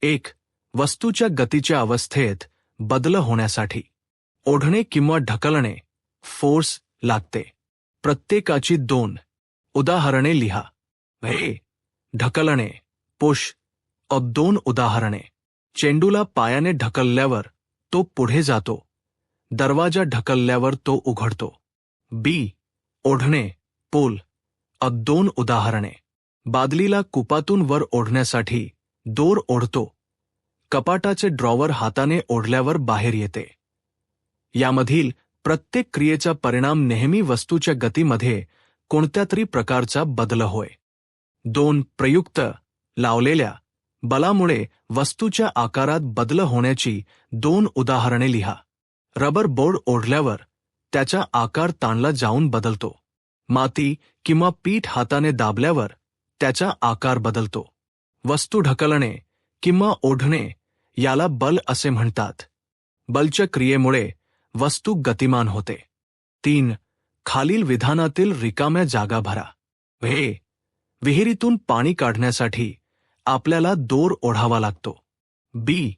1. वस्तूच्या गतीच्या अवस्थेत बदल होण्यासाठी ओढणे किंवा ढकलणे फोर्स लागते. प्रत्येकाची 2 उदाहरणे लिहा. ढकलणे पुश. 2 उदाहरणे. चेंडूला पायाने ढकलल्यावर तो पुढे जातो. दरवाजा ढकलल्यावर तो उघडतो. बी. ओढणे पुल. 2 उदाहरणे. बादलीला कुपातून वर ओढण्यासाठी दोर ओढतो. कपाटाचे ड्रॉवर हाताने ओढल्यावर बाहेर येते. यामधील प्रत्येक क्रियेचा परिणाम नेहमी वस्तूच्या गतीमध्ये कोणत्यातरी प्रकारचा बदल होय. 2. प्रयुक्त लावलेल्या बलामुळे वस्तूच्या आकारात बदल होण्याची 2 उदाहरणे लिहा. रबर बोर्ड ओढल्यावर त्याचा आकार ताणला जाऊन बदलतो. माती किंवा पीठ हाताने दाबल्यावर त्याचा आकार बदलतो. वस्तू ढकलणे किंवा ओढणे याला बल असे म्हणतात. बलच्या क्रियेमुळे वस्तू गतिमान होते. 3. खालील विधानातील रिकाम्या जागा भरा. विहिरीतून पाणी काढण्यासाठी आपल्याला दोर ओढावा लागतो. बी.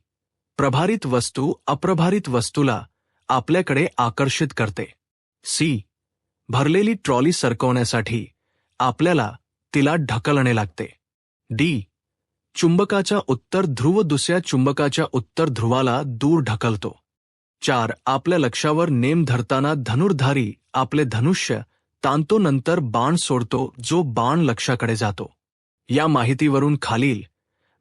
प्रभारित वस्तू अप्रभारित वस्तूला आपल्याकडे आकर्षित करते. सी. भरलेली ट्रॉली सरकवण्यासाठी आपल्याला तिला ढकलणे लागते. डी. चुंबकाचा उत्तर ध्रुव दुसऱ्या चुंबकाच्या उत्तर ध्रुवाला दूर ढकलतो. 4. आपल्या लक्ष्यावर नेम धरताना धनुर्धारी आपले धनुष्य ताणतो, नंतर बाण सोडतो जो बाण लक्ष्याकडे जातो. या माहितीवरून खालील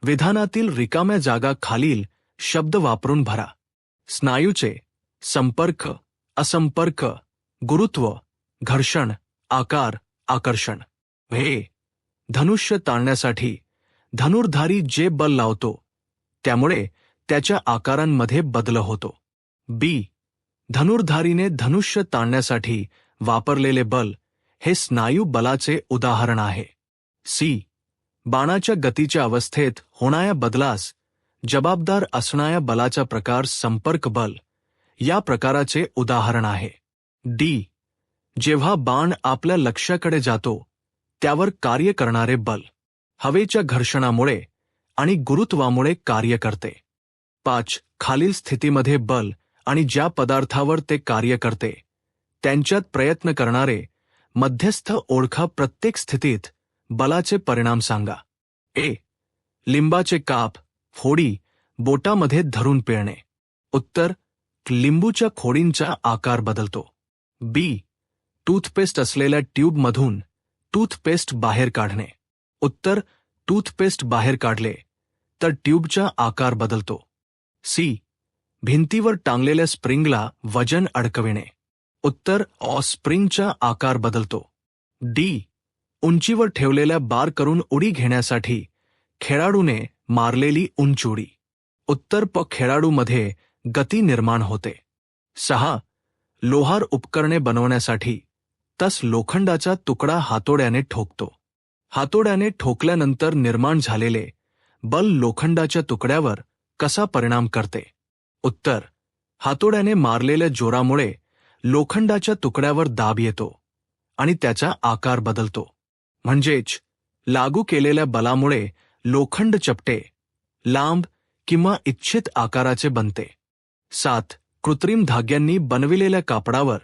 विधानातील रिकाम्या जागा खालील शब्द वापरून भरा. स्नायूचे संपर्क, असंपर्क, गुरुत्व, घर्षण, आकार, आकर्षण. धनुष्य ताणण्यासाठी धनुर्धारी जे बल लावतो त्यामुळे त्याच्या आकारांमध्ये बदल होतो. बी. धनुर्धारीने धनुष्य ताणण्यासाठी वापरलेले बल हे स्नायू बलाचे उदाहरण आहे. सी. बाणाच्या गतीच्या अवस्थेत होणाऱ्या बदलास जबाबदार असणाऱ्या बलाचा प्रकार संपर्क बल या प्रकाराचे उदाहरण आहे. डी. जेव्हा बाण आपल्या लक्ष्याकडे जातो त्यावर कार्य करणारे बल हवेच्या घर्षणामुळे आणि गुरुत्वामुळे कार्य करते. 5. खालील स्थितीमध्ये बल आणि ज्या पदार्थावर ते कार्य करते त्यांच्यात प्रयत्न करणारे मध्यस्थ ओळखा. प्रत्येक स्थितीत बलाचे परिणाम सांगा. ए. लिंबाचे काप, फोडी बोटामध्ये धरून पिळणे. उत्तर. लिंबूच्या खोडींचा आकार बदलतो. बी. टूथपेस्ट असलेल्या ट्यूबमधून टूथपेस्ट बाहेर काढणे. उत्तर. टूथपेस्ट बाहेर काढले तर ट्यूबचा आकार बदलतो. सी. भिंतीवर टांगलेल्या स्प्रिंगला वजन अडकविणे. उत्तर. स्प्रिंगचा आकार बदलतो. डी. उंचीवर ठेवलेल्या बार करून उडी घेण्यासाठी खेळाडूने मारलेली उंच उडी. उत्तर. खेळाडूमध्ये गती निर्माण होते. 6. लोहार उपकरणे बनवण्यासाठी तस लोखंडाचा तुकडा हातोड्याने ठोकतो. हातोड्याने ठोकल्यानंतर निर्माण झालेले बल लोखंडाच्या तुकड्यावर कसा परिणाम करते. उत्तर. हातोड्याने मारलेल्या जोरामुळे लोखंडाच्या तुकड्यावर दाब येतो आणि त्याचा आकार बदलतो. म्हणजेच लागू केलेल्या बलामुळे लोखंड चपटे, लांब किंवा इच्छित आकाराचे बनते. 7. कृत्रिम धाग्यांनी बनविलेल्या कापडावर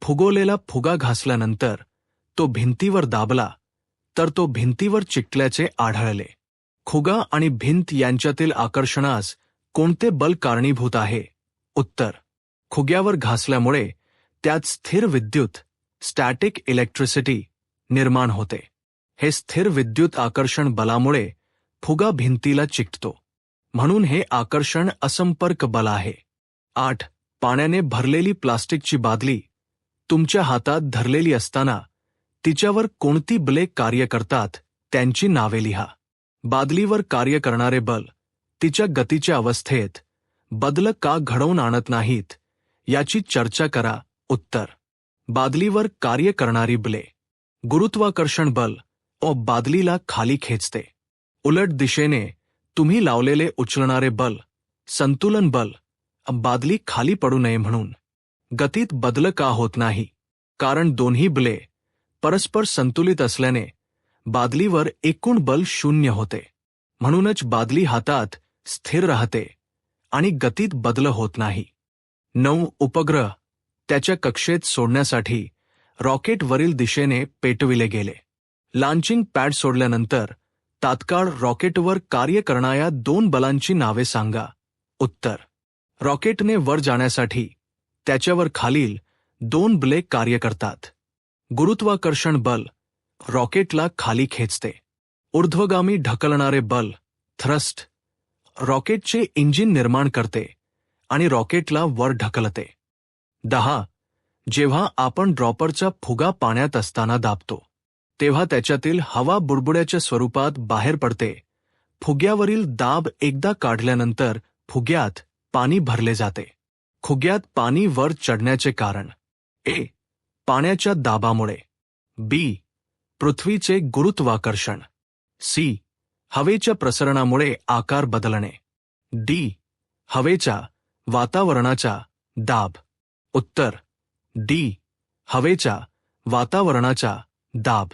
फुगवलेला फुगा घासल्यानंतर तो भिंतीवर दाबला तर तो भिंतीवर चिकटल्याचे आढळले. फुगा आणि भिंत यांच्यातील आकर्षणास कोणते बल कारणीभूत आहे. उत्तर. फुग्यावर घासल्यामुळे त्यात स्थिर विद्युत स्टॅटिक इलेक्ट्रिसिटी निर्माण होते. हे स्थिर विद्युत आकर्षण बलामुळे फुगा भिंतीला चिकटतो, म्हणून हे आकर्षण असंपर्क बल आहे. 8. पाण्याने भरलेली प्लास्टिकची बादली तुमच्या हातात धरलेली असताना तिच्यावर कोणती बले कार्य करतात त्यांची नावे लिहा. बादलीवर कार्य करणारे बल तिच्या गतीच्या अवस्थेत बदल का घडवून आणत नाहीत याची चर्चा करा. उत्तर. बादलीवर कार्य करणारी बले. गुरुत्वाकर्षण बल बादलीला खाली खेचते. उलट दिशेने तुम्ही लावलेले उचलणारे बल संतुलन बल बादली खाली पडू नये म्हणून. गतीत बदल का होत नाही. कारण दोन्ही बले परस्पर संतुलित असल्याने बादलीवर एकूण बल 0 होते. म्हणूनच बादली हातात स्थिर राहते आणि गतीत बदल होत नाही. 9. उपग्रह त्याच्या कक्षेत सोडण्यासाठी रॉकेटवरील दिशेने पेटविले गेले. लॉन्चिंग पॅड सोडल्यानंतर तात्काळ रॉकेटवर कार्य करणाऱ्या 2 बलांची नावे सांगा. उत्तर: रॉकेटने वर जाण्यासाठी त्याच्यावर खालील 2 बले कार्य करतात. गुरुत्वाकर्षण बल रॉकेटला खाली खेचते. ऊर्ध्वगामी ढकलणारे बल थ्रस्ट रॉकेटचे इंजिन निर्माण करते आणि रॉकेटला वर ढकलते. 10. जेव्हा आपण ड्रॉपरचा फुगा पाण्यात असताना दाबतो तेव्हा त्याच्यातील हवा बुडबुड्याच्या स्वरूपात बाहेर पडते. फुग्यावरील दाब एकदा काढल्यानंतर फुग्यात पाणी भरले जाते. फुग्यात पाणी वर चढण्याचे कारण: ए. पाण्याच्या दाबामुळे. बी. पृथ्वीचे गुरुत्वाकर्षण. सी. हवेच्या प्रसरणामुळे आकार बदलणे. डी. हवेच्या वातावरणाचा दाब. उत्तर: डी. हवेच्या वातावरणाचा दाब.